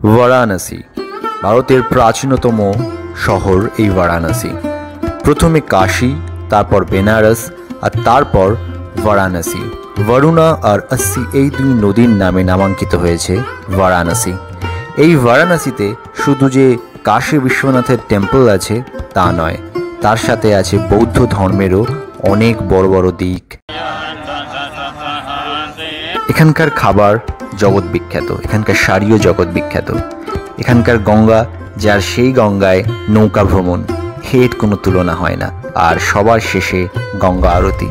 বারাণসী ভারতের প্রাচীনতম শহর। এই বারাণসী প্রথমে কাশী, তারপর বেনারস আর তারপর বারাণসী। বরুণা আর अस्सी এই দুই নদীর নামে নামাঙ্কিত হয়েছে বারাণসী। এই বারাণসীতে শুধু যে কাশী বিশ্বনাথের টেম্পল আছে তা নয়, তার সাথে আছে বৌদ্ধ ধর্মেরও অনেক বড় বড় দিক। এখানকার খাবার জগৎ বিখ্যাত, এখানকার শাড়িও জগৎ বিখ্যাত, এখানকার গঙ্গা, যার সেই গঙ্গায় নৌকা ভ্রমণ, হেড কোনো তুলনা হয় না। আর সবার শেষে গঙ্গা আরতি।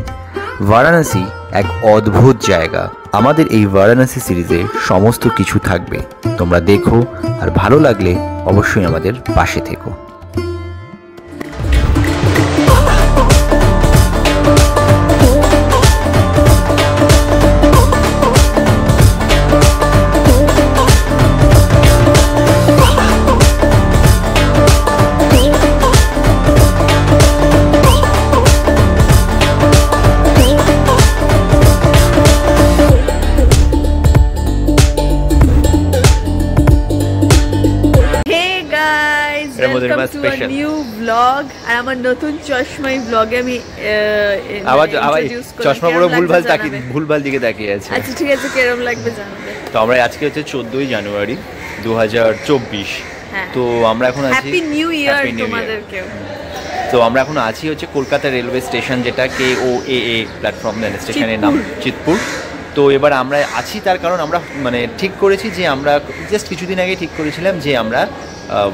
বারাণসী এক অদ্ভুত জায়গা। আমাদের এই বারাণসী সিরিজে সমস্ত কিছু থাকবে, তোমরা দেখো, আর ভালো লাগলে অবশ্যই আমাদের পাশে থেকো। Welcome to a new vlog আর আমার নতুন চশমাই ব্লগে আমি চশমা পুরো ভুলভাল দিকে তাকিয়ে আছে। আচ্ছা ঠিক আছে, কেরম লাগবে জানাবে। তো আমরা আজকে হচ্ছে 14ই জানুয়ারি 2024। তো আমরা এখন আছি, হ্যাপি নিউ ইয়ার তোমাদেরকেও। তো আমরা এখন আছি হচ্ছে কলকাতা রেলওয়ে স্টেশন, যেটা KOAA প্ল্যাটফর্ম স্টেশনের নাম চিতপুর। তো এবার আমরা আছি তার কারণ আমরা মানে ঠিক করেছি যে আমরা জাস্ট কিছুদিন আগে ঠিক করেছিলাম যে আমরা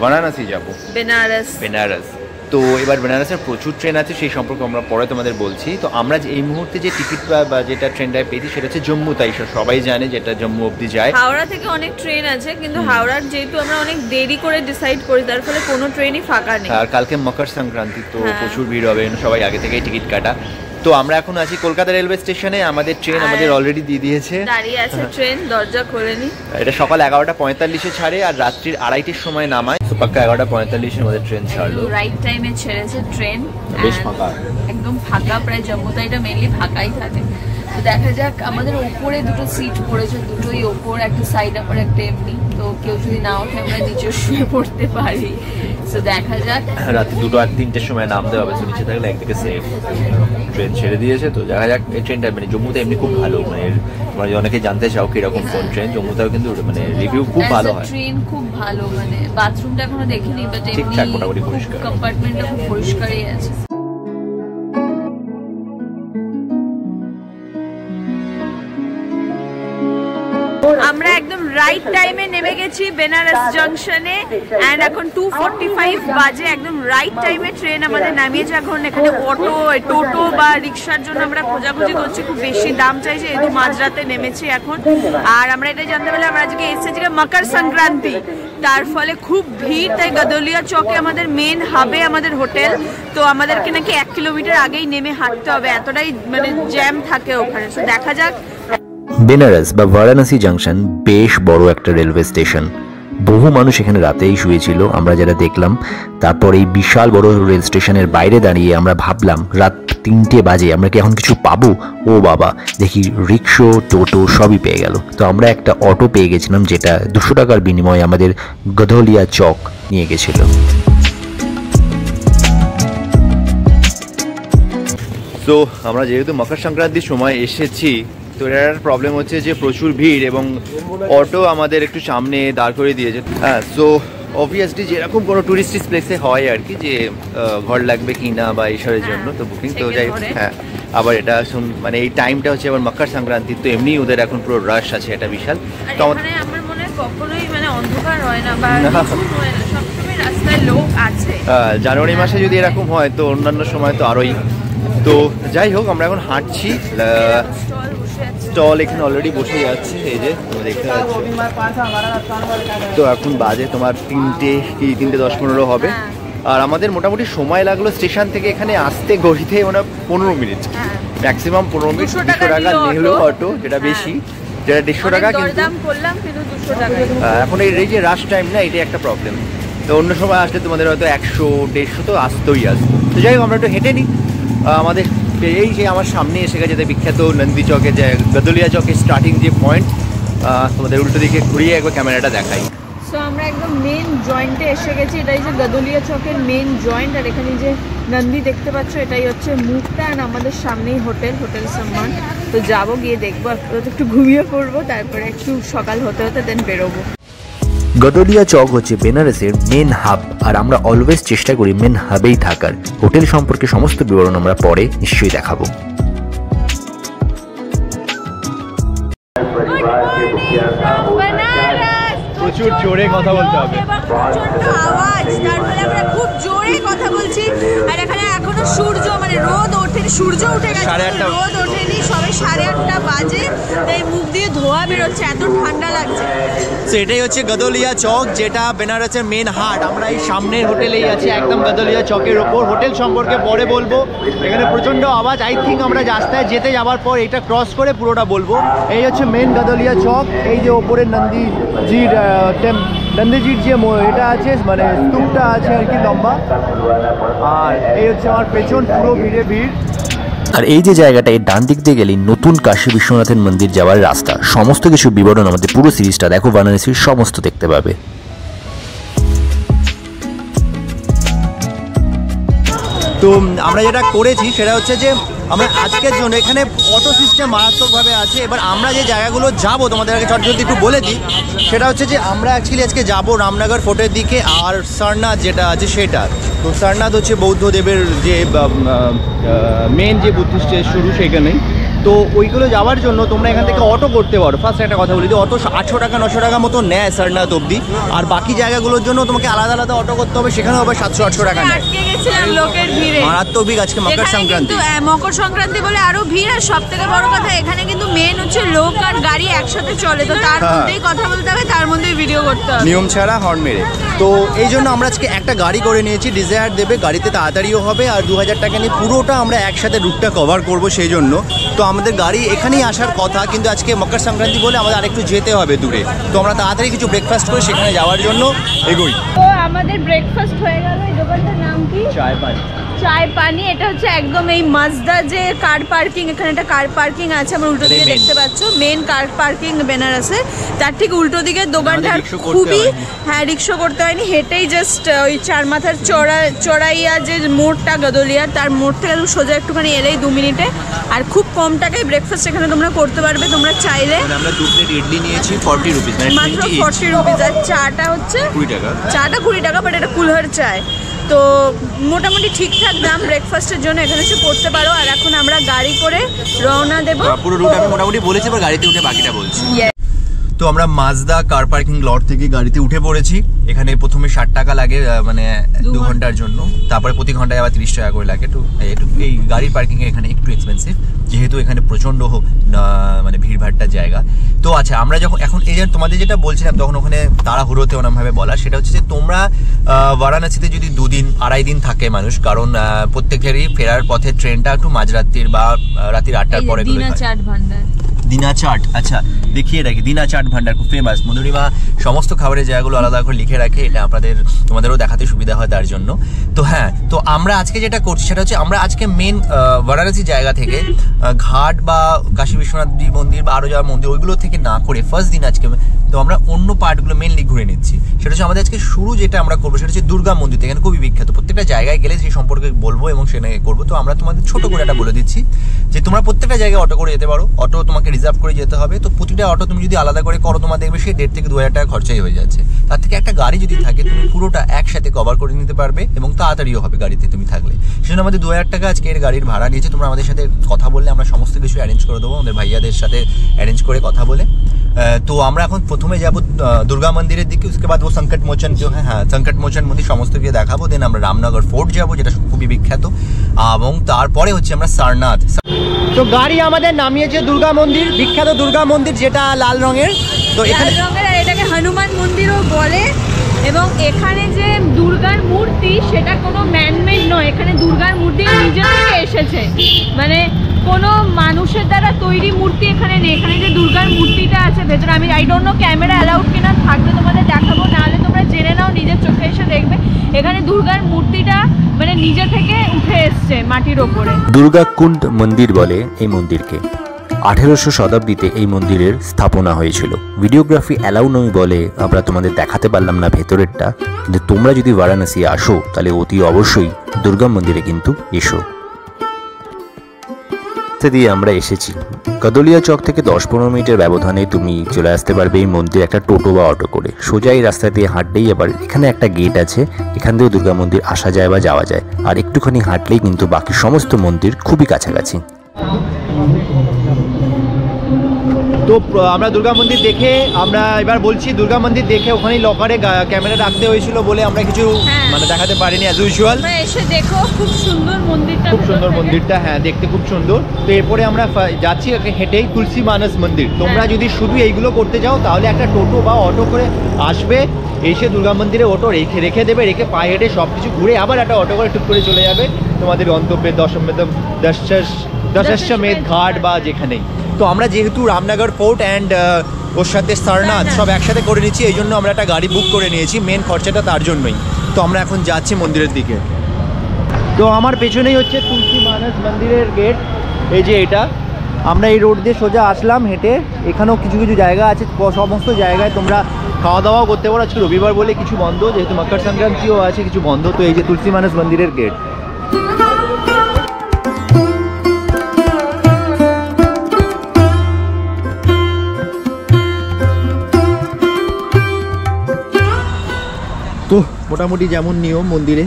বারাণসী যাবো, বেনারস। তো এবার বেনারসের প্রচুর ট্রেন আছে, সেই সম্পর্কে আমরা পরে তোমাদের বলছি। তো আমরা এই মুহূর্তে যে টিকিট বা যেটা ট্রেনটায় পেয়েছি সেটা হচ্ছে জম্মু। তাই সবাই জানে যেটা জম্মু অবধি যায়। হাওড়া থেকে অনেক ট্রেন আছে, কিন্তু হাওড়ার যেহেতু আমরা অনেক দেরি করে ডিসাইড করি, তার ফলে কোনো ট্রেনই ফাঁকা নেই। আর কালকে মকর সংক্রান্তি, তো প্রচুর ভিড় হবে, সবাই আগে থেকেই টিকিট কাটা। তো আমরা এখন আছি কলকাতা রেলওয়ে স্টেশনে। আমাদের ট্রেন আমাদের অলরেডি দিয়ে দিয়েছে, দাঁড়িয়ে আছে ট্রেন, দরজা খোলেনি। এটা সকাল 11:45-এ ছাড়ে আর রাত্রির 2:30-এর সময় নামায়। তো পাক্কা 11:45-এর মধ্যে ট্রেন ছাড়লো। রাইট টাইমে ছেড়েছে ট্রেন, বেশ ফাঁকা, একদম ফাঁকা। প্রায় জম্মুতে এটা মেইনলি ফাঁকাই থাকে। তো দেখা যাক, আমাদের ওপরে দুটো সিট পড়েছে, দুটোই ওপর, একটা সাইড আপার একটা এমনি। তো কেউ যদি না ওঠে আমরা নিচে শুয়ে পড়তে পারি। তো দেখা যাক, রাতে 2 আর 3টের সময় নামতে হবে। তো নিচে থাকলে একদিকে সেফ। ট্রেন ছেড়ে দিয়েছে, তো দেখা যাক। এই ট্রেনটা মানে জম্মুতে এমনি খুব ভালো, মানে তোমরা অনেকে জানতে চাও কিরকম কোন ট্রেন, জম্মুতেও কিন্তু মানে রিভিউ খুব ভালো হয়। ট্রেন খুব ভালো, মানে বাথরুমটা এখনো দেখিনি, বাট ঠিকঠাক মোটামুটি পরিষ্কার, কম্পার্টমেন্টটা খুব পরিষ্কারই আছে। আমরা একদম রাইট টাইমে নেমে গেছি বেনারস জংশনে, এন্ড এখন 2:45 বাজে। একদম রাইট টাইমে ট্রেন আমাদের নামিয়েছে। এখন এখানে টোটো বা রিক্সার জন্য আমরা খোঁজাখুঁজি করছি, খুব বেশি দাম চাইছে, যেহেতু মাঝরাতে নেমেছি এখন। আর আমরা এটা জানতে পারলাম আমরা আজকে এসেছি মকর সংক্রান্তি, তার ফলে খুব ভিড়। তাই গদলিয়া চকে আমাদের মেন হাবে আমাদের হোটেল। তো আমাদেরকে নাকি 1 কিলোমিটার আগেই নেমে হাঁটতে হবে, এতটাই মানে জ্যাম থাকে ওখানে। তো দেখা যাক। বেনারস বা বারাণসী জাংশন বেশ বড় একটা রেলওয়ে স্টেশন। বহু মানুষ এখানে রাতেই শুয়েছিল আমরা যারা দেখলাম। তারপর এই বিশাল বড় রেল স্টেশনের বাইরে দাঁড়িয়ে আমরা ভাবলাম রাত 3টে বাজে, আমরা কি এখন কিছু পাবো? ও বাবা, দেখি রিক্সা, টোটো সবই পেয়ে গেল। তো আমরা একটা অটো পেয়ে গেছিলাম, যেটা 200 টাকার বিনিময়ে আমাদের গধলিয়া চক নিয়ে গেছিল। তো আমরা যেহেতু মকর সংক্রান্তির সময় এসেছি, তো এটার প্রবলেম হচ্ছে যে প্রচুর ভিড় এবং অটো আমাদের একটু সামনে দাঁড় করে দিয়েছে। হ্যাঁ, সো অবভিয়াসলি যেরকম কোনো টুরিস্ট প্লেসে হয় আর কি, যে ঘর লাগবে কি না বা এইসবের জন্য তো বুকিং তো যাই। হ্যাঁ, আবার এটা মানে এই টাইমটা হচ্ছে আবার মকর সংক্রান্তি, তো এমনি ওদের এখন পুরো রাশ আছে, এটা বিশাল। তো আমার মনে হয় কখনোই মানে অন্ধকার হয় না বা সবসময় রাস্তায় লোক আছে। জানুয়ারি মাসে যদি এরকম হয় তো অন্যান্য সময় তো আরোই। তো যাই হোক, আমরা এখন হাঁটছি। স্টল এখানে অলরেডি বসে যাচ্ছে, এই যে দেখতে পাচ্ছ। তো এখন বাজে তোমার 3:10-15 হবে। আর আমাদের মোটামুটি সময় লাগলো স্টেশন থেকে এখানে আসতে ঘড়িতে মানে 15 মিনিট, ম্যাক্সিমাম 15 মিনিট। 200 টাকা নিল অটো, যেটা বেশি, যেটা 150 টাকা, কিন্তু এখন এই যে রাশ টাইম না, এটাই একটা প্রবলেম। তো অন্য সময় আসলে তোমাদের হয়তো 100-150 তো আসতেই আসবে। তো যাই হোক, আমরা একটু হেঁটে নিই। আমাদের এই যে আমার সামনে এসে গেছে বিখ্যাত নন্দী চকে, যে গদলিয়া চকের স্টার্টিং যে পয়েন্ট, তোমাদের উল্টো দিকে ঘুরিয়ে একবার ক্যামেরাটা দেখাই। সো সো আমরা একদম মেন জয়েন্টে এসে গেছি। এটাই যে গদলিয়া চকের মেন জয়েন্ট, আর এখানে যে নন্দী দেখতে পাচ্ছ এটাই হচ্ছে মুখটা। আর আমাদের সামনেই হোটেল সম্মান। তো যাবো, গিয়ে দেখবো, একটু ঘুমিয়ে পড়বো, তারপরে একটু সকাল হতে হতে দেন বেরোবো। গদলিয়া চক হচ্ছে বেনারসের মেন হাব, আর আমরা অলওয়েজ চেষ্টা করি মেন হাবেই থাকার। হোটেল সম্পর্কে সমস্ত বিবরণ আমরা পরে নিশ্চয়ই দেখাবো। প্রচুর জোরে কথা বলতে হবে, প্রচন্ড আওয়াজ, তার ফলে আমরা খুব জোরে কথা বলছি। আর এখানে এখনো সূর্য মানে রোদ ওঠেনি, সূর্য উঠে গেছে, রোদ ওঠেনি, সবে 8:30 বাজে, তাই মুখ দিয়ে ধোয়া বেরোচ্ছে, এত ঠান্ডা লাগছে। এটাই হচ্ছে গদলিয়া চক, যেটা বেনারসের মেন হাট। আমরা এই সামনের হোটেলেই আছি, একদম গদলিয়া চকের ওপর। হোটেল সম্পর্কে পরে বলবো। এখানে প্রচন্ড আওয়াজ, আই থিঙ্ক আমরা রাস্তায় যেতে যাওয়ার পর এটা ক্রস করে পুরোটা বলবো। এই হচ্ছে মেন গদলিয়া চক। এই যে ওপরে নন্দীজির যে এটা আছে মানে স্তূপটা আছে আর কি লম্বা, আর এই হচ্ছে আমার পেছন পুরো ভিড়ে ভিড়। আর এই যে জায়গাটা, এই ডান দিক দিয়ে গেলেই নতুন কাশী বিশ্বনাথের মন্দির যাওয়ার রাস্তা। সমস্ত কিছু বিবরণ আমাদের পুরো সিরিজটা দেখো, বারাণসীর সমস্ত দেখতে পাবে। তো আমরা যেটা করেছি সেটা হচ্ছে যে আমরা আজকের জন্য এখানে অটো সিস্টেম মারাত্মকভাবে আছে। এবার আমরা যে জায়গাগুলো যাবো তোমাদের আগে চটজলদি একটু বলে দিই। সেটা হচ্ছে যে আমরা অ্যাকচুয়ালি আজকে যাবো রামনগর ফোর্টের দিকে, আর সারনাথ যেটা আছে সেটা। তো সারনাথ হচ্ছে বৌদ্ধদেবের যে মেন যে বুদ্ধিস্টের শুরু সেখানেই। তো ওইগুলো যাওয়ার জন্য তোমরা এখান থেকে অটো করতে পারো। ফার্স্ট একটা কথা বলি, যে অটো 800 টাকা 900 টাকা মতো নেয় সারনাথ অবধি, আর বাকি জায়গাগুলোর জন্য তোমাকে আলাদা আলাদা অটো করতে হবে, সেখানেও আবার 700-800 টাকা নেয়। লোকের ভিড়ে মারাত্মক ভিড় আজকে মকর সংক্রান্তি। মকর সংক্রান্তি বলে আরো ভিড়। আর সব থেকে বড় কথা, এখানে কিন্তু মেন হচ্ছে লোক আর গাড়ি একসাথে চলে, তো তার মধ্যেই কথা বলতে হবে, তার মধ্যেই ভিডিও করতে হবে, নিয়ম ছাড়া হর্ন মেরে। তো এই জন্য আমরা আজকে একটা গাড়ি করে নিয়েছি, ডিজায়ার দেবে, গাড়িতে তাড়াতাড়িও হবে, আর 2000 টাকা নিয়ে পুরোটা আমরা একসাথে রুটটা কভার করবো সেই জন্য। তো আমাদের গাড়ি এখানেই আসার কথা, কিন্তু আজকে মকর সংক্রান্তি বলে আমাদের আরেকটু যেতে হবে দূরে। তো আমরা তাড়াতাড়ি কিছু ব্রেকফাস্ট করে সেখানে যাওয়ার জন্য এগোই। তো আমাদের ব্রেকফাস্ট হয়ে গেল। এই দোকানটার নাম কি? চায় পানি। এটা হচ্ছে একদম এই মাজদা যে কার পার্কিং, এখানে একটা কার পার্কিং আছে, আমরা উল্টো দিকে দেখতে পাচ্ছ, মেন কার পার্কিং বেনারসে, তার ঠিক উল্টো দিকে দোকানটার খুবই, হ্যাঁ রিক্সা করতে হয়নি, হেঁটেই জাস্ট ওই চারমাথার চড়াইয়া যে মোড়টা গদলিয়ার, তার মোড় থেকে সোজা একটুখানি এলেই 2 মিনিটে, আর খুব কম টাকায় ব্রেকফাস্ট এখানে তোমরা করতে পারবে। তোমরা চাইলে আমরা 2 প্লেট ইডলি নিয়েছি 40 রুপিস, মাত্র 40 রুপিস, আর চাটা হচ্ছে 20 টাকা। চাটা 20 টাকা, বাট এটা কুলহার চায়। তো মোটামুটি ঠিকঠাক দাম ব্রেকফাস্টের জন্য এখানে এসে করতে পারো। আর এখন আমরা গাড়ি করে রওনা দেবো। পুরো রুট আমি মোটামুটি বলেছি, এবার গাড়িতে উঠে বাকিটা বলছি। তো আমরা মাজদা কার পার্কিং লট থেকে গাড়িতে উঠে পড়েছি। এখানে প্রথমে 60 টাকা লাগে মানে 2 ঘন্টার জন্য, তারপরে প্রতি ঘন্টায় আবার 30 টাকা করে লাগে। একটু এই গাড়ির পার্কিং এখানে একটু এক্সপেন্সিভ, যেহেতু এখানে প্রচন্ড মানে ভিড়ভাট্টার জায়গা। তো আচ্ছা, আমরা যখন এখন এই যে তোমাদের যেটা বলছিলাম, তখন ওখানে তাড়াহুড়োতে ওরমভাবে বলা, সেটা হচ্ছে যে তোমরা বারাণসীতে যদি 2 দিন 2.5 দিন থাকে মানুষ, কারণ প্রত্যেকেরই ফেরার পথে ট্রেনটা একটু মাঝরাত্রির বা রাত্রির 8টার পরে দিনা চাট। আচ্ছা, দেখিয়ে রাখি, দিনা চাট ভান্ডার খুব ফেমাস। মধুরিমা সমস্ত খাবারের জায়গাগুলো আলাদা করে লিখে রাখে, এটা তোমাদেরও দেখাতে সুবিধা হয় তার জন্য। তো হ্যাঁ, তো আমরা আজকে যেটা করছি সেটা হচ্ছে আমরা আজকে মেন বারাণসী জায়গা থেকে ঘাট বা কাশী বিশ্বনাথ মন্দির বা আরও যাওয়ার মন্দির ওইগুলো থেকে না করে ফার্স্ট দিন আজকে তো আমরা অন্য পার্টগুলো মেনলি ঘুরে নিচ্ছি। সেটা হচ্ছে আমাদের আজকে শুরু যেটা আমরা করবো সেটা হচ্ছে দুর্গা মন্দির। এখানে খুবই বিখ্যাত, প্রত্যেকটা জায়গায় গেলে সেই সম্পর্কে বলবো এবং সেখানে করবো। তো আমরা তোমাদের ছোট করে একটা বলে দিচ্ছি যে তোমরা প্রত্যেকটা জায়গায় অটো করে যেতে পারো, অটো তোমাকে রিজার্ভ করে যেতে হবে। তো প্রতিটা অটো তুমি যদি আলাদা করে করো, তোমার দেখবে সেই 1,500 থেকে 2,000 টাকা খরচাই হয়ে যাচ্ছে। তার থেকে একটা গাড়ি যদি থাকে, তুমি পুরোটা একসাথে কভার করে নিতে পারবে এবং তাড়াতাড়িও হবে গাড়িতে তুমি থাকলে। সেজন্য আমাদের 2,000 টাকা আজকে এর গাড়ির ভাড়া নিয়েছে। তোমরা আমাদের সাথে কথা বললে আমরা সমস্ত কিছু অ্যারেঞ্জ করে দেবো, আমাদের ভাইয়াদের সাথে অ্যারেঞ্জ করে কথা বলে। তো আমরা এখন প্রথমে যাবো দুর্গা মন্দিরের দিকে, उसके बाद वो संकट मोचन जो है, হ্যাঁ संकट मोचन মন্দির সমস্ত কিছু দেখাবো। দেন আমরা রামনগর ফোর্ট যাবো, যেটা খুবই বিখ্যাত, এবং তারপরে হচ্ছে আমরা সারনাথ। তো গাড়ি আমাদের নামিয়েছে দুর্গা মন্দির, বিখ্যাত দুর্গা মন্দির যেটা লাল রঙের। তো এখানে এটাকে হনুমান মন্দিরও বলে, এবং এখানে যে দুর্গার মূর্তি সেটা কোনো ম্যানমেড নয়, এখানে দুর্গার মূর্তি নিজে থেকে এসেছে, মানে কোনো মানুষের দ্বারা তৈরি মূর্তি এখানে নেই। এখানে যে দুর্গার মূর্তিটা আছে ভেতরে, আমি I don't know camera allowed কিনা, থাকলে তোমাদের দেখাবো, নাহলে তোমরা জেনে নাও, নিজের চোখে এসে দেখবে। এখানে দুর্গার মূর্তিটা মানে নিজে থেকে উঠে এসছে মাটির ওপরে। দুর্গা কুণ্ড মন্দির বলে এই মন্দিরকে। 1800 শতাব্দীতে এই মন্দিরের স্থাপনা হয়েছিল। ভিডিওগ্রাফি অ্যালাউ নয় বলে আমরা তোমাদের দেখাতে পারলাম না ভেতরেরটা, কিন্তু তোমরা যদি বারাণসী আসো তাহলে অতি অবশ্যই দুর্গা মন্দিরে কিন্তু এসো। দিয়ে আমরা এসেছি কদলিয়া চক থেকে 10-15 মিনিটের ব্যবধানে তুমি চলে আসতে পারবে এই মন্দির একটা টোটো বা অটো করে। সোজা এই রাস্তা দিয়ে হাঁটলেই আবার এখানে একটা গেট আছে, এখান থেকেও দুর্গা মন্দির আসা যায় বা যাওয়া যায়। আর একটুখানি হাঁটলেই কিন্তু বাকি সমস্ত মন্দির খুবই কাছাকাছি। তো আমরা দুর্গা মন্দির দেখে আমরা এবার বলছি দুর্গা মন্দির দেখে ওখানেই লকারে ক্যামেরা রাখতে হয়েছিল বলে আমরা কিছু মানে দেখাতে পারিনি অ্যাজ ইউজুয়াল। এসে দেখো খুব সুন্দর মন্দিরটা, খুব সুন্দর মন্দিরটা, হ্যাঁ দেখতে খুব সুন্দর। তো এরপরে আমরা যাচ্ছি হেঁটেই তুলসী মানস মন্দির। তোমরা যদি শুধু এইগুলো করতে চাও তাহলে একটা টোটো বা অটো করে আসবে, এসে দুর্গা মন্দিরে অটো রেখে দেবে, রেখে পায়ে হেঁটে সব কিছু ঘুরে আবার একটা অটো করে টুক করে চলে যাবে তোমাদের গন্তব্যে দশাশ্বমেধ ঘাট বা যেখানেই। তো আমরা যেহেতু রামনগর ফোর্ট অ্যান্ড ওর সাথে সারনাথ সব একসাথে করে নিচ্ছি, এই জন্য আমরা একটা গাড়ি বুক করে নিয়েছি, মেন খরচাটা তার জন্যই। তো আমরা এখন যাচ্ছি মন্দিরের দিকে। তো আমার পেছনেই হচ্ছে তুলসী মানস মন্দিরের গেট, এই যে এটা। আমরা এই রোড দিয়ে সোজা আসলাম হেঁটে, এখানেও কিছু কিছু জায়গা আছে, সমস্ত জায়গায় তোমরা খাওয়া দাওয়াও করতে পারো। আজকে রবিবার বলে কিছু বন্ধ, যেহেতু মকর সংক্রান্তিও আছে কিছু বন্ধ। তো এই যে তুলসী মানস মন্দিরের গেট। তো মোটামুটি যেমন নিয়ম মন্দিরে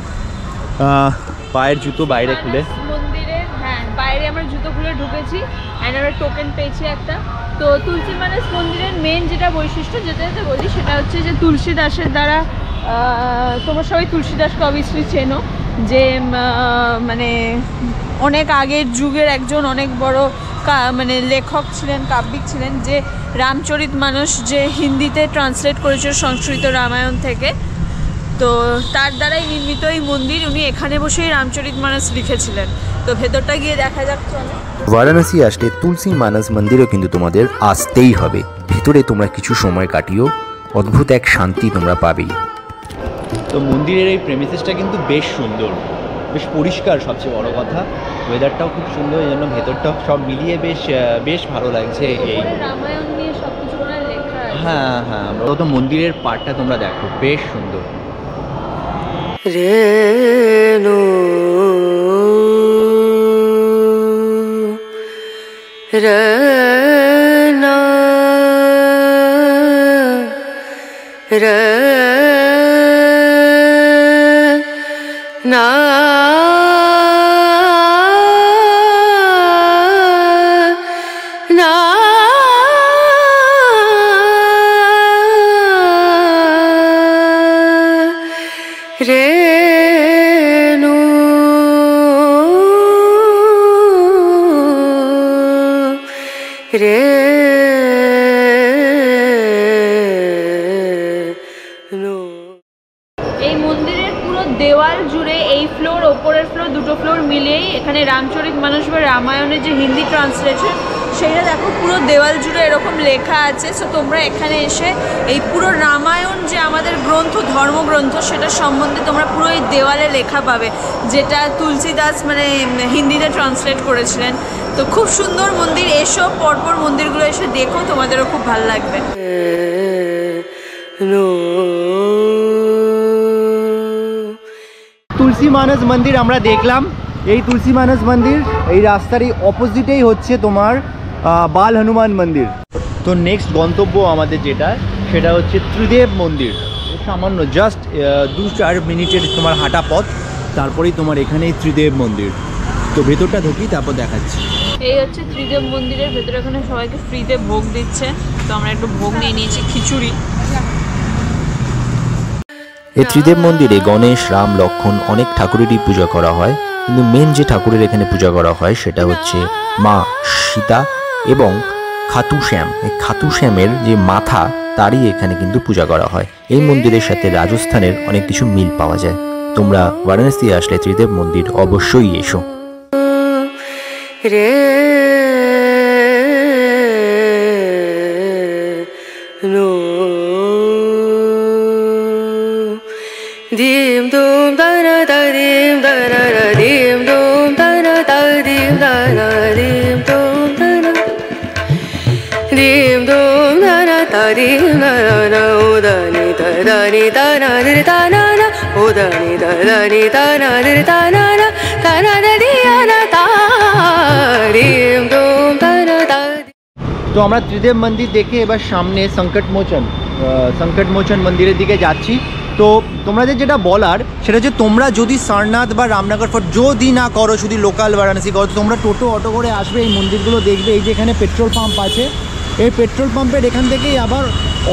পায়ের জুতো বাইরে খুলে, মন্দিরের হ্যাঁ বাইরে আমরা জুতো খুলে ঢুকেছি অ্যান্ড আমরা টোকেন পেয়েছি একটা। তো তুলসী মানস মন্দিরের মেন যেটা বৈশিষ্ট্য যেটা বলি সেটা হচ্ছে যে তুলসী দাসের দ্বারা, তোমরা সবাই তুলসী দাসকে অবশ্যই চেনো, যে মানে অনেক আগের যুগের একজন অনেক বড় মানে লেখক ছিলেন, কাব্যিক ছিলেন, যে রামচরিত মানস যে হিন্দিতে ট্রান্সলেট করেছিল সংস্কৃত রামায়ণ থেকে। তো তার দ্বারাই নির্মিত এই মন্দির, উনি এখানে বসেই রামচরিত মানস লিখেছিলেন। তো ভেতরটা গিয়ে দেখা যাক চলো। বারাণসী আসলে তুলসী মানস মন্দিরও কিন্তু তোমাদের আসতেই হবে। ভিতরে তোমরা কিছু সময় কাটিও, অদ্ভুত এক শান্তি তোমরা পাবেই। তো মন্দিরের এই প্রেমিসেসটা কিন্তু বেশ সুন্দর, বেশ পরিষ্কার, সবচেয়ে বড় কথা ওয়েদারটাও খুব সুন্দর, এই জন্য ভেতরটাও সব মিলিয়ে বেশ ভালো লাগছে। এই রামায়ণ নিয়ে সবকিছু লেখা আছে। হ্যাঁ হ্যাঁ, আমরা তো মন্দিরের পার্টটা তোমরা দেখো, বেশ সুন্দর। রেণু রনা রনা না রেণু রেণু। এই মন্দিরের পুরো দেওয়াল জুড়ে এই ফ্লোর, ওপরের ফ্লোর, দুটো ফ্লোর মিলিয়েই এখানে রামচরিত মানস বা রামায়ণের যে হিন্দি ট্রান্সলেশন সেটা দেখো পুরো দেওয়াল জুড়ে এরকম লেখা আছে। সো তোমরা এখানে এসে এই পুরো রামায়ণ যে আমাদের গ্রন্থ, ধর্মগ্রন্থ, সেটা সম্বন্ধে তোমরা পুরো এই দেওয়ালে লেখা পাবে, যেটা তুলসী দাস মানে হিন্দিতে ট্রান্সলেট করেছিলেন। তো খুব সুন্দর মন্দির, এসো পরপর মন্দিরগুলো এসে দেখো, তোমাদেরও খুব ভালো লাগবে। তুলসী মানস মন্দির আমরা দেখলাম। এই তুলসী মানস মন্দির এই রাস্তারই অপোজিটেই হচ্ছে তোমার বাল হনুমান মন্দির। তো নেক্সট গন্তব্য আমাদের যেটা, সেটা হচ্ছে ত্রিদেব মন্দির। সামান্য জাস্ট 2-4 মিনিটের তোমার হাঁটা পথ, তারপরেই তোমার এখানেই ত্রিদেব মন্দির। তো ভেতরটা ঢুকি তারপর দেখাচ্ছি। এই হচ্ছে ত্রিদেব মন্দিরের ভেতরে, এখানে সবাইকে ফ্রিতে ভোগ দিচ্ছে। তো আমরা একটু ভোগ নিয়ে নিয়েছি, খিচুড়ি। এই ত্রিদেব মন্দিরে গণেশ, রাম, লক্ষ্মণ অনেক ঠাকুরেরই পূজা করা হয়, কিন্তু মেন যে ঠাকুরের এখানে পূজা করা হয় সেটা হচ্ছে মা সীতা এবং খাটু শ্যাম। এই খাটু শ্যামের যে মাথা, তারই এখানে কিন্তু পূজা করা হয়। এই মন্দিরের সাথে রাজস্থানের অনেক কিছু মিল পাওয়া যায়। তোমরা বারাণসী আসলে ত্রিদেব মন্দির অবশ্যই এসো। Dim dum da na da dim da na da dim dum da na da dim da na dim dum da na dim dum da na da dim da na o da ni da na di da na na o da ni da na di da na da di na da dim dum da na da। তো আমরা ত্রিদেব মন্দির দেখে এবার সামনে সংকটমোচন মন্দিরের দিকে যাচ্ছি। তো তোমাদের যেটা বলার সেটা হচ্ছে তোমরা যদি সারনাথ বা রামনগর ফোর্ট যদি না করো, শুধু লোকাল বারাণসী করো, তোমরা টোটো অটো করে আসবে, এই মন্দিরগুলো দেখবে। এই যে এখানে পেট্রোল পাম্প আছে, এই পেট্রোল পাম্পের এখান থেকেই আবার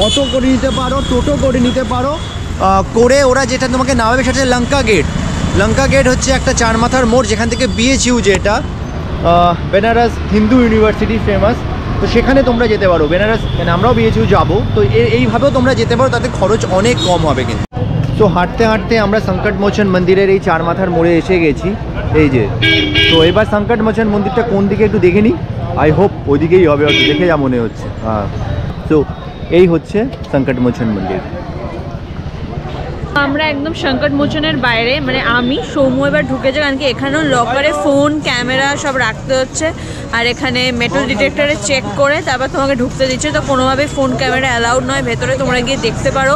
অটো করে নিতে পারো, টোটো করে নিতে পারো, করে ওরা যেটা তোমাকে নামাবে সেটা হচ্ছে লঙ্কা গেট। লঙ্কা গেট হচ্ছে একটা চার মাথার মোড়, যেখান থেকে BHU যেটা বেনারস হিন্দু ইউনিভার্সিটি ফেমাস, তো সেখানে তোমরা যেতে পারো। বেনারস মানে আমরাও BHU যাবো, তো এইভাবেও তোমরা যেতে পারো, তাতে খরচ অনেক কম হবে কিন্তু। তো হাঁটতে হাঁটতে আমরা সংকটমোচন মন্দিরের এই চার মাথার মোড়ে এসে গেছি, এই যে। তো এবার সংকটমোচন মন্দিরটা কোন দিকে একটু দেখে নিই, আই হোপ ওইদিকেই হবে, দেখে যা মনে হচ্ছে। হ্যাঁ, তো এই হচ্ছে সংকটমোচন মন্দির। আমরা একদম সংকটমোচনের বাইরে, মানে আমি সৌম্য এবার ঢুকেছে, কারণ কি এখানেও লকারে ফোন ক্যামেরা সব রাখতে হচ্ছে, আর এখানে মেটাল ডিটেক্টরে চেক করে তারপর তোমাকে ঢুকতে দিচ্ছে। তো কোনোভাবে ফোন ক্যামেরা অ্যালাউড নয় ভেতরে, তোমরা গিয়ে দেখতে পারো।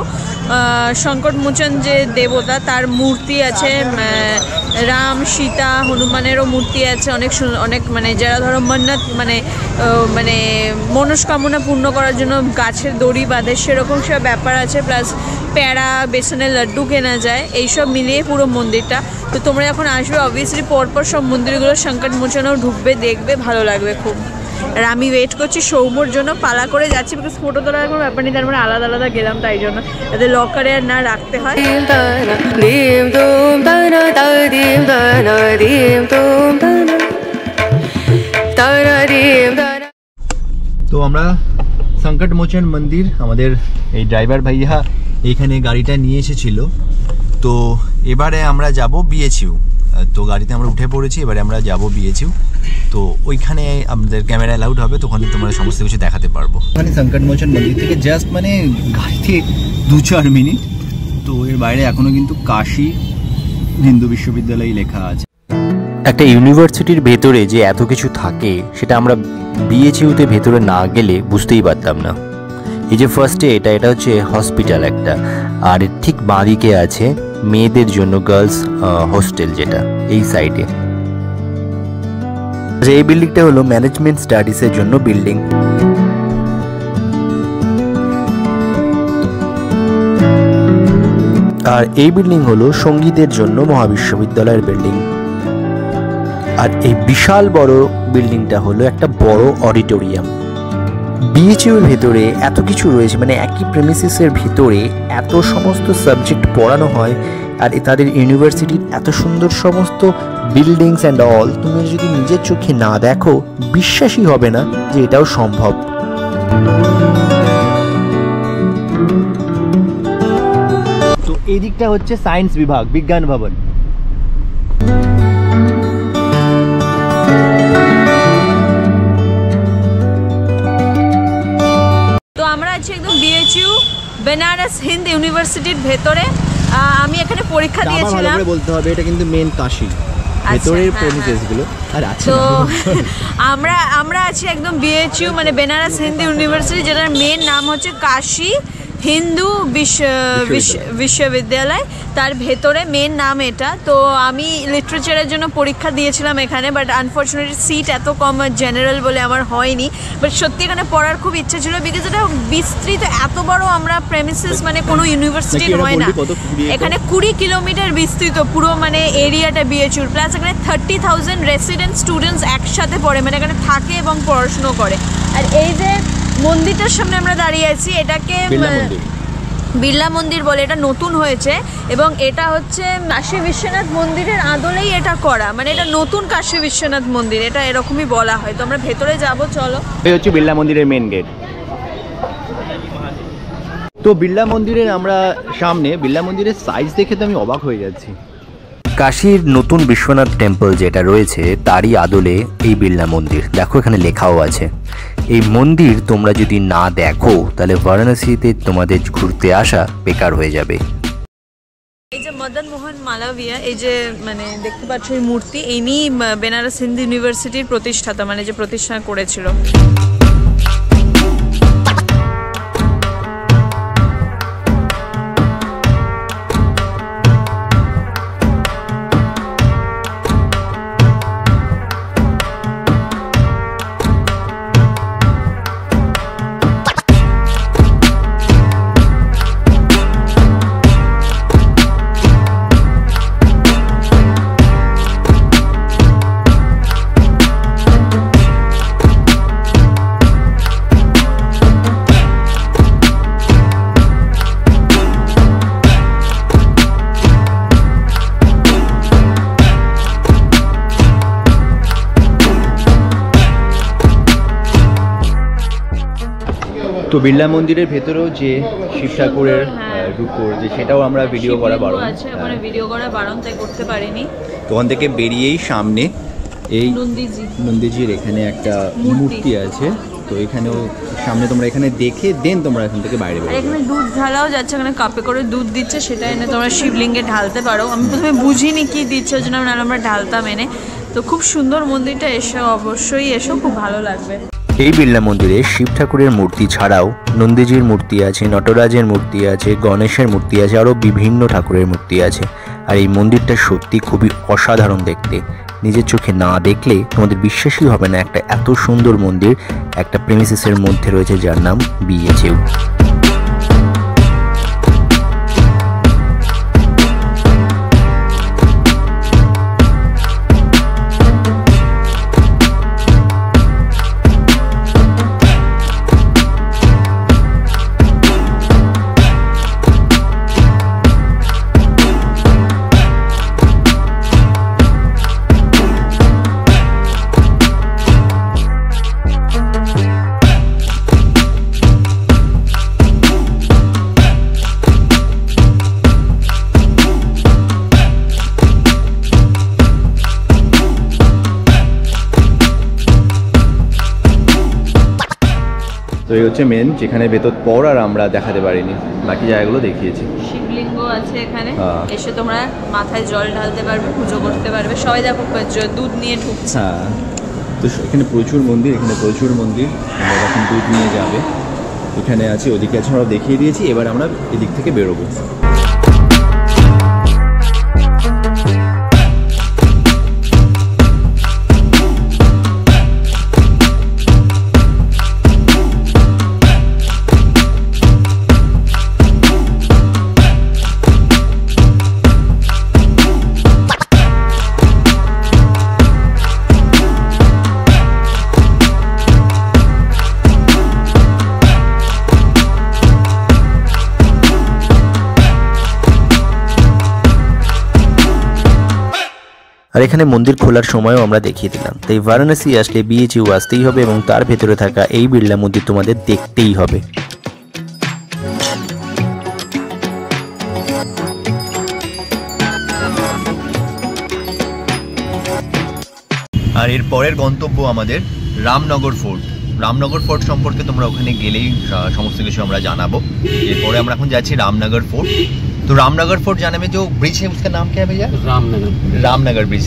সংকটমোচন যে দেবতা তার মূর্তি আছে, রাম সীতা হনুমানেরও মূর্তি আছে, অনেক মানে যারা ধরো মন্নত মানে মনস্কামনা পূর্ণ করার জন্য গাছের দড়ি বাঁধে, সেরকম সব ব্যাপার আছে। প্লাস প্যাড়া বেসনের লাড্ডু কেনা যায়, এইসব মিলিয়ে পুরো মন্দিরটা। তো তোমরা যখন আসবে অবভিয়াসলি পরপর সব মন্দিরগুলো সংকটমোচনেও ঢুকবে, দেখবে, ভালো লাগবে খুব। আর আমি ওয়েট করছি সৌম্যর জন্য, পালা করে যাচ্ছি, বিকজ ফটো তোলার কোনো ব্যাপার নেই, তার মানে আলাদা আলাদা গেলাম, তাই জন্য যাতে লকারে আর না রাখতে হয়। dim dum da na da dim da na dim dum da na dim da na। তো আমরা সংকটমোচন মন্দির, আমাদের এই ড্রাইভার ভাইয়া এইখানে গাড়িটা নিয়ে এসেছিল। তো এবারে আমরা যাব BHU, তো গাড়িতে আমরা উঠে পড়েছি, এবারে আমরা যাব BHU। তো ওইখানে আমাদের ক্যামেরা অ্যালাউড হবে, তো ওখানে তোমরা সমস্ত কিছু দেখাতে পারবো। ওখানে সংকটমোচন মন্দির থেকে জাস্ট মানে গাড়িতে 2-4 মিনিট। তো এর বাইরে এখনো কিন্তু কাশী হিন্দু বিশ্ববিদ্যালয় লেখা আছে। একটা ইউনিভার্সিটির ভেতরে যে এত কিছু থাকে সেটা আমরা BHUতে ভেতরে না গেলে বুঝতেই পারতাম না। এই যে ফার্স্টে এটা হচ্ছে হসপিটাল একটা, আর ঠিক বাঁদিকে আছে মেয়েদের জন্য গার্লস হোস্টেল, যেটা এই সাইডে। এই বিল্ডিংটা হলো ম্যানেজমেন্ট স্টাডিজের জন্য বিল্ডিং। আর এই বিল্ডিং হলো সঙ্গীতের জন্য মহাবিশ্ববিদ্যালয়ের বিল্ডিং। আর এই বিশাল বড় বিল্ডিংটা হলো একটা বড় অডিটোরিয়াম। BHU এর ভেতরে এত কিছু রয়েছে, মানে একই প্রেমিসিসের ভিতরে এত সমস্ত সাবজেক্ট পড়ানো হয়, আর তাদের ইউনিভার্সিটির এত সুন্দর সমস্ত বিল্ডিংস অ্যান্ড অল, তুমি যদি নিজের চোখে না দেখো বিশ্বাসই হবে না যে এটাও সম্ভব। তো এই দিকটা হচ্ছে সায়েন্স বিভাগ, বিজ্ঞান ভবন। তো আমরা আছি একদম BHU বেনারস হিন্দ ইউনিভার্সিটির ভেতরে। আমি এখানে পরীক্ষা দিয়েছিলাম, বলতে হবে এটা কিন্তু মেন কাশী ভেতরের প্রেমিসেসগুলো। আর আছে তো আমরা আছি একদম BHU মানে বেনারস হিন্দু ইউনিভার্সিটি, যেটার মেন নাম হচ্ছে কাশী হিন্দু বিশ্ববিদ্যালয়, তার ভেতরে মেন নাম এটা। তো আমি লিটারেচারের জন্য পরীক্ষা দিয়েছিলাম এখানে, বাট আনফর্চুনেটলি সিট এত কম জেনারেল বলে আমার হয়নি। বাট সত্যি এখানে পড়ার খুব ইচ্ছা ছিল, বিকজ এটা বিস্তৃত, এত বড় আমরা প্রেমিসেস মানে কোনো ইউনিভার্সিটির হয় না। এখানে 20 কিলোমিটার বিস্তৃত পুরো মানে এরিয়াটা BHU, প্লাস এখানে 30,000 রেসিডেন্ট স্টুডেন্টস একসাথে পড়ে, মানে এখানে থাকে এবং পড়াশুনো করে। আর এই যে মন্দিরটার সামনে আমরা দাঁড়িয়ে আছি, এটাকে বিড়লা মন্দির বলে, এটা নতুন হয়েছে এবং এটা হচ্ছে কাশী বিশ্বনাথ মন্দিরের আদলেই এটা করা, মানে এটা নতুন কাশী বিশ্বনাথ মন্দির, এটা এরকমই বলা হয়। তো আমরা ভেতরে যাব, চলো। এই হচ্ছে বিড়লা মন্দিরের মেন গেট। তো বিড়লা মন্দিরের আমরা সামনে, বিড়লা মন্দিরের সাইজ দেখে তো আমি অবাক হয়ে যাচ্ছি। কাশীর নতুন বিশ্বনাথ টেম্পল যেটা রয়েছে তারই আদলে এই বিড়লা মন্দির। দেখো এখানে লেখাও আছে। এই মন্দির তোমরা যদি না দেখো তাহলে বারাণসীতে তোমাদের ঘুরতে আসা বেকার হয়ে যাবে। এই যে মদন মোহন মালবিয়া, এই যে মানে দেখতে পাচ্ছ এই মূর্তি, ইনি বেনারস হিন্দু ইউনিভার্সিটির প্রতিষ্ঠাতা, মানে যে প্রতিষ্ঠা করেছিল। তো বিড়লা মন্দিরের ভেতরেও যে শিব ঠাকুরের রূপোর যে সেটাও আমরা ভিডিও করা বারণ আছে, ওখানে ভিডিও করা বারণ, তাই করতে পারিনি। ওখান থেকে বেরিয়েই সামনে এই নন্দীজির এখানে একটা মূর্তি আছে, তো এখানেও সামনে তোমরা এখানে দেখে দেন তোমরা এখান থেকে বাইরে বেরোবে। এখানে দুধ ঢালাও যাচ্ছে, এখানে কাপে করে দুধ দিচ্ছে, সেটা এনে তোমরা শিবলিঙ্গে ঢালতে পারো। আমি প্রথমে বুঝিনি কি দিচ্ছে, ওই জন্য আমরা ঢালতাম এনে। তো খুব সুন্দর মন্দিরটা, এসে অবশ্যই এসো, খুব ভালো লাগবে। এই বিড়লা মন্দিরে শিব ঠাকুরের মূর্তি ছাড়াও নন্দীজির মূর্তি আছে, নটরাজের মূর্তি আছে, গণেশের মূর্তি আছে, আরও বিভিন্ন ঠাকুরের মূর্তি আছে। আর এই মন্দিরটা সত্যি খুবই অসাধারণ দেখতে, নিজের চোখে না দেখলে তোমাদের বিশ্বাসই হবে না একটা এত সুন্দর মন্দির একটা প্রেমিসেসের মধ্যে রয়েছে যার নাম বিএচইউ। তো এই হচ্ছে মেন, যেখানে ভেতর পর আর আমরা দেখাতে পারিনি, বাকি জায়গাগুলো দেখিয়েছি। শিবলিঙ্গ আছে এখানে, এসে তোমরা মাথায় জল ঢালতে পারবে, পুজো করতে পারবে। সবাই দেখো দুধ নিয়ে ঢুকছে। হ্যাঁ, তো এখানে প্রচুর মন্দির, এখানে প্রচুর মন্দির, আমরা যখন দুধ নিয়ে যাবে এখানে আছে, ওদিকে আছে, আমরা দেখিয়ে দিয়েছি। এবার আমরা এদিক থেকে বেরোবো। আর এখানে মন্দির খোলার সময়ও আমরা দেখিয়ে দিলাম। তাই বারাণসী আসলে বিএচইউ আসতেই হবে এবং তার ভেতরে থাকা এই বিড়লা মন্দির তোমাদের দেখতেই হবে। আর এর পরের গন্তব্য আমাদের রামনগর ফোর্ট। রামনগর ফোর্ট সম্পর্কে তোমরা ওখানে গেলেই সমস্ত কিছু আমরা জানাবো। এরপরে আমরা এখন যাচ্ছি রামনগর ফোর্ট। तो रामनगर फोर्ट जाने में जो ब्रिज है उसका नाम क्या है भैया? রামনগর ব্রিজ।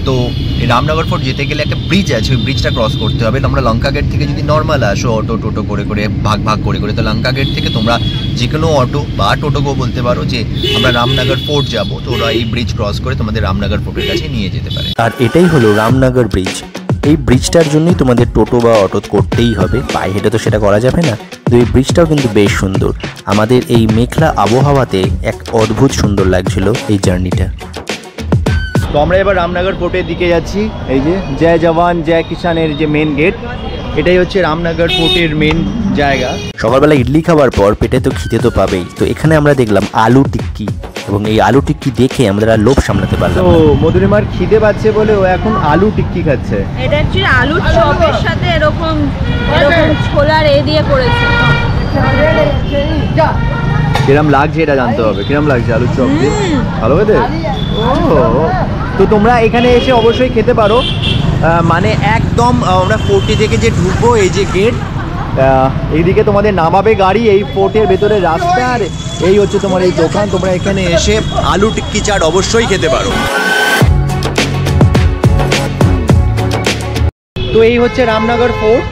তো এই রামনগর ফোর্ট যেতে গেলে একটা ব্রিজ আছে, ওই ব্রিজটা ক্রস করতে হবে। তোমরা লঙ্কা গেট থেকে যদি নর্মাল আসো অটো টোটো করে করে ভাগ করে করে, তো লঙ্কা গেট থেকে তোমরা যে কোনো অটো বা টোটোকেও বলতে পারো যে আমরা রামনগর ফোর্ট যাব, তো ওরা এই ব্রিজ ক্রস করে তোমাদের রামনগর ফোর্টের কাছে নিয়ে যেতে পারে। আর এটাই হলো রামনগর ব্রিজ। এই ব্রিজটার জন্যই তোমাদের টোটো বা অটো করতেই হবে, পায়ে হেঁটে তো সেটা করা যাবে না। তো এই ব্রিজটাও কিন্তু বেশ সুন্দর, আমাদের এই মেঘলা আবহাওয়াতে এক অদ্ভুত সুন্দর লাগছিল এই জার্নিটা। তো আমরা এবার রামনগর ফোর্টের দিকে যাচ্ছি। এই যে জয় জওয়ান জয় কিষানের যে মেন গেট, এটাই হচ্ছে রামনগর ফোর্টের মেন জায়গা। সকালবেলা ইডলি খাওয়ার পর পেটে তো খিদে তো পাবেই, তো এখানে আমরা দেখলাম আলু টিক্কি, এবং এই আলু টিক্কি দেখে আমরা লোভ সামলাতে পারলাম। তো মধুরিমার খিদে পাচ্ছে বলে ও এখন আলু টিক্কি খাচ্ছে। এটা অ্যাকচুয়ালি আলুর চপের সাথে এরকম ছোলার দিয়ে করেছে। কিরম লাগছে এটা জানতে হবে, কিরম লাগছে আলুর চপ দিয়ে? ভালো খেতে? ও, তো তোমরা এখানে এসে অবশ্যই খেতে পারো। মানে একদম আমরা ফোর্টে থেকে যে ঢুকবো, এই যে গেট, এইদিকে তোমাদের নামাবে গাড়ি, এই ফোর্টের ভেতরে রাস্তা, আর এই হচ্ছে তোমার এই দোকান। তোমরা এখানে এসে আলু টিক্কি চাট অবশ্যই খেতে পারো। তো এই হচ্ছে রামনগর ফোর্ট।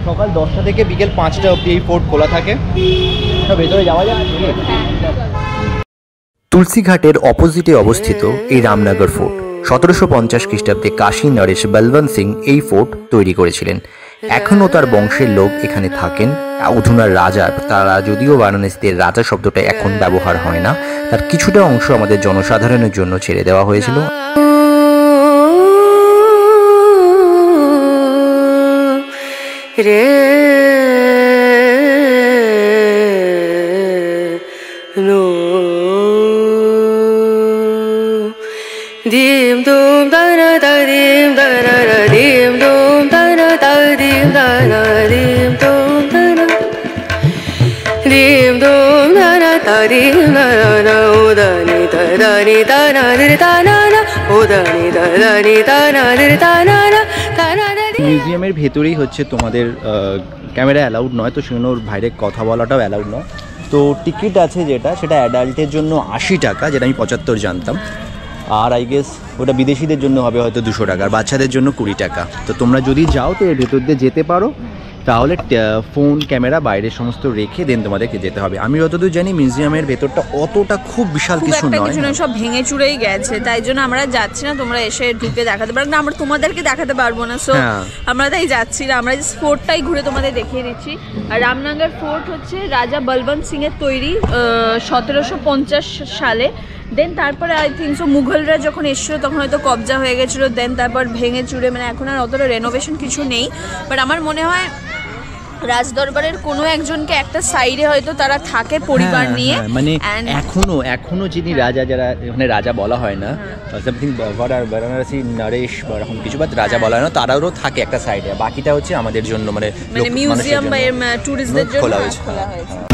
সকাল 10টা থেকে বিকেল 5টা অবধি এই ফোর্ট খোলা থাকে। ভেতরে যাওয়া যায়। তুলসীঘাটের অপোজিটে অবস্থিত এই রামনগর ফোর্ট 1750 খ্রিস্টাব্দে কাশী নরেশ বলবন্ত সিং এই ফোর্ট তৈরি করেছিলেন। এখনও তার বংশের লোক এখানে থাকেন। অধুনার রাজা, তারা যদিও বারাণসীতে রাজা শব্দটা এখন ব্যবহার হয় না, তার কিছুটা অংশ আমাদের জনসাধারণের জন্য ছেড়ে দেওয়া হয়েছিল। রে নো দিম দুম দানা দিম দানা দিম দুম দানা দিম দানা দিম দুম দানা tari na na udani tadani tana dire tana na udani tadani tana dire tana na tana dire মিউজিয়ামের ভেতরেই হচ্ছে তোমাদের ক্যামেরা অ্যালাউড নয়, তো সেজন্য ওর বাইরে কথা বলাটাও অ্যালাউড নয়। তো টিকিট আছে যেটা, সেটা অ্যাডাল্টের জন্য 80 টাকা, যেটা আমি 75 জানতাম। আর আই গেস ওটা বিদেশিদের জন্য হবে হয়তো 200 টাকা, আর বাচ্চাদের জন্য 20 টাকা। তো তোমরা যদি যাও তো এর ভেতর দিয়ে যেতে পারো, তাহলে ফোন ক্যামেরা বাইরে সমস্ত রেখে দেন তোমাদেরকে যেতে হবে। আমি যতদূর জানি মিউজিয়ামের ভেতরটা অতটা খুব বিশাল কিছু নয়, সব ভেঙে চুরেই গেছে, তাই জন্য আমরা যাচ্ছি না। তোমরা এসে ঢুকে দেখাতে পারো না, আমরা তোমাদেরকে দেখাতে পারবো না, সো আমরা তাই যাচ্ছি না। আমরা জাস্ট ফোর্টটাই ঘুরে তোমাদের দেখিয়ে দিচ্ছি। আর রামনগর ফোর্ট হচ্ছে রাজা বলবন্ত সিং এর তৈরি 1750 সালে। দেন তারপরে আই থিঙ্ক সো মুঘলরা যখন এসেছিলো তখন হয়তো কবজা হয়ে গেছিলো, দেন তারপর ভেঙে চুরে, মানে এখন আর অতটা রেনোভেশন কিছু নেই। বাট আমার মনে হয় রাজদরবারের কোনো একজনকে একটা সাইডে হয়তো তারা থাকে পরিবার নিয়ে, মানে এখনো যিনি রাজা, যারা এখানে রাজা বলা হয় না, সামথিং বারাণসী নরেশ বা এরকম কিছু, বাট রাজা বলা হয় না, তারাও থাকে একটা সাইডে। বাকিটা হচ্ছে আমাদের জন্য, মানে মিউজিয়াম বা ট্যুরিস্টদের জন্য খোলা হয়েছে।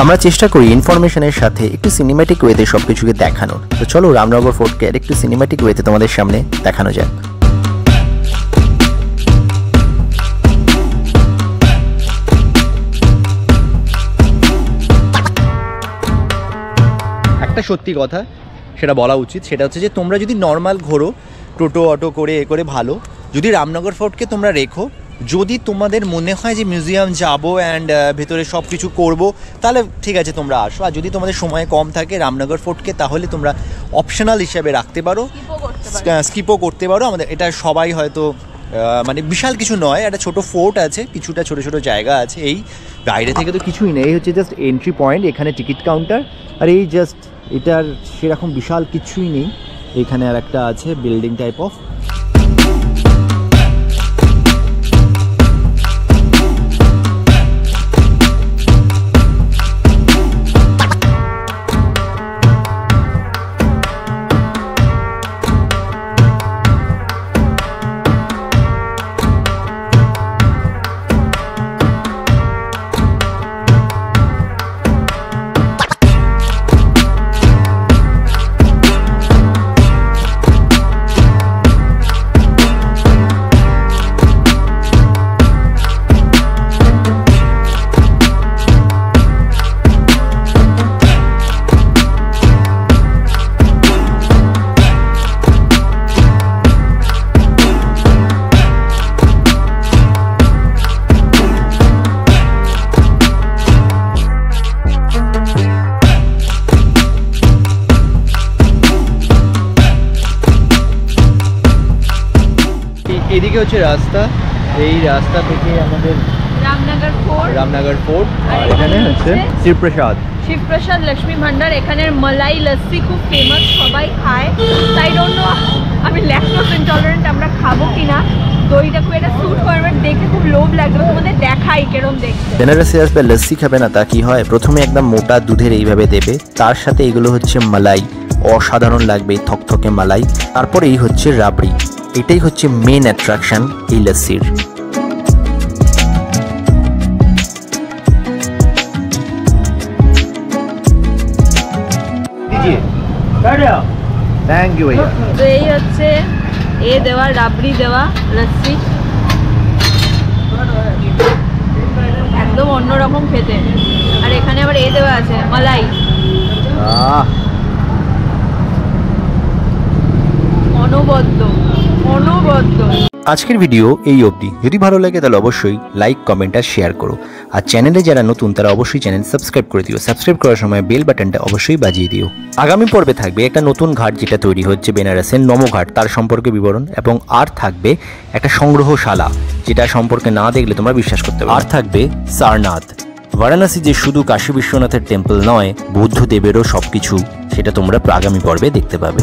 আমরা চেষ্টা করি ইনফরমেশনের সাথে একটু সিনেম্যাটিক ওয়েতে সবকিছুকে দেখানোর। তো চলো রামনগর ফোর্টকে একটু সিনেম্যাটিক ওয়েতে তোমাদের সামনে দেখানো যাক। একটা সত্যি কথা সেটা বলা উচিত, সেটা হচ্ছে যে তোমরা যদি নর্মাল ঘোরো, টোটো অটো করে ভালো, যদি রামনগর ফোর্টকে তোমরা রেখো, যদি তোমাদের মনে হয় যে মিউজিয়াম যাবো অ্যান্ড ভেতরে সব কিছু করবো, তাহলে ঠিক আছে তোমরা আসো। আর যদি তোমাদের সময় কম থাকে রামনগর ফোর্টকে তাহলে তোমরা অপশনাল হিসাবে রাখতে পারো, স্কিপও করতে পারো। আমাদের এটা সবাই হয়তো মানে বিশাল কিছু নয়, একটা ছোট ফোর্ট আছে, কিছুটা ছোট ছোট জায়গা আছে, এই বাইরে থেকে তো কিছুই নেই। এই হচ্ছে জাস্ট এন্ট্রি পয়েন্ট, এখানে টিকিট কাউন্টার, আর এই জাস্ট এটার সেরকম বিশাল কিছুই নেই। এখানে আর একটা আছে বিল্ডিং টাইপ অফ। এদিকে হচ্ছে রাস্তা, এই রাস্তা থেকে আমাদের রামনগর ফোর্ট, আর এখানে হচ্ছে শিবপ্রসাদ লক্ষ্মী ভান্ডার। এখানের মালাই লস্যি খুব ফেমাস, সবাই খায়। তাই ডোন্ট নো আমি ল্যাকটোজ ইনটলারেন্ট, আমরা খাবো কিনা। দইটা খুব একটা স্যুট করবে, দেখে খুব লোভ লাগবে, তোমাদের দেখাই কেরম দেখতে। বেনারসি আসবে লস্যি খাবে না তা কি হয়, প্রথমে একদম মোটা দুধের এইভাবে দেবে, তার সাথে এগুলো হচ্ছে মালাই, অসাধারণ লাগবে থকথকে মালাই। তারপরে এই হচ্ছে রাবড়ি, এটাই হচ্ছে মেন অ্যাট্রাকশন এই লস্যির। থ্যাংক ইউ ভাইয়া। তো এই হচ্ছে দেওয়া রাবড়ি দেওয়া লস্যি, একদম অন্যরকম খেতে। আর এখানে আবার দেওয়া আছে মালাই, অনবদ্য। আজকের ভিডিও এই অবধি। যদি ভালো লাগে তাহলে অবশ্যই লাইক, কমেন্ট আর শেয়ার করো। আর চ্যানেলে যারা নতুন তারা অবশ্যই চ্যানেল সাবস্ক্রাইব করে দিও। সাবস্ক্রাইব করার সময় বেল বাটনটা অবশ্যই বাজিয়ে দিও। আগামী পর্বে থাকবে একটা নতুন ঘাট যেটা তৈরি হচ্ছে বেনারসের নমঘাট, তার সম্পর্কে বিবরণ, এবং আর থাকবে একটা সংগ্রহশালা যেটা সম্পর্কে না দেখলে তোমরা বিশ্বাস করতে পারবে। আর থাকবে সারনাথ। বারাণসী যে শুধু কাশী বিশ্বনাথের টেম্পল নয়, বুদ্ধদেবেরও সবকিছু, সেটা তোমরা আগামী পর্বে দেখতে পাবে।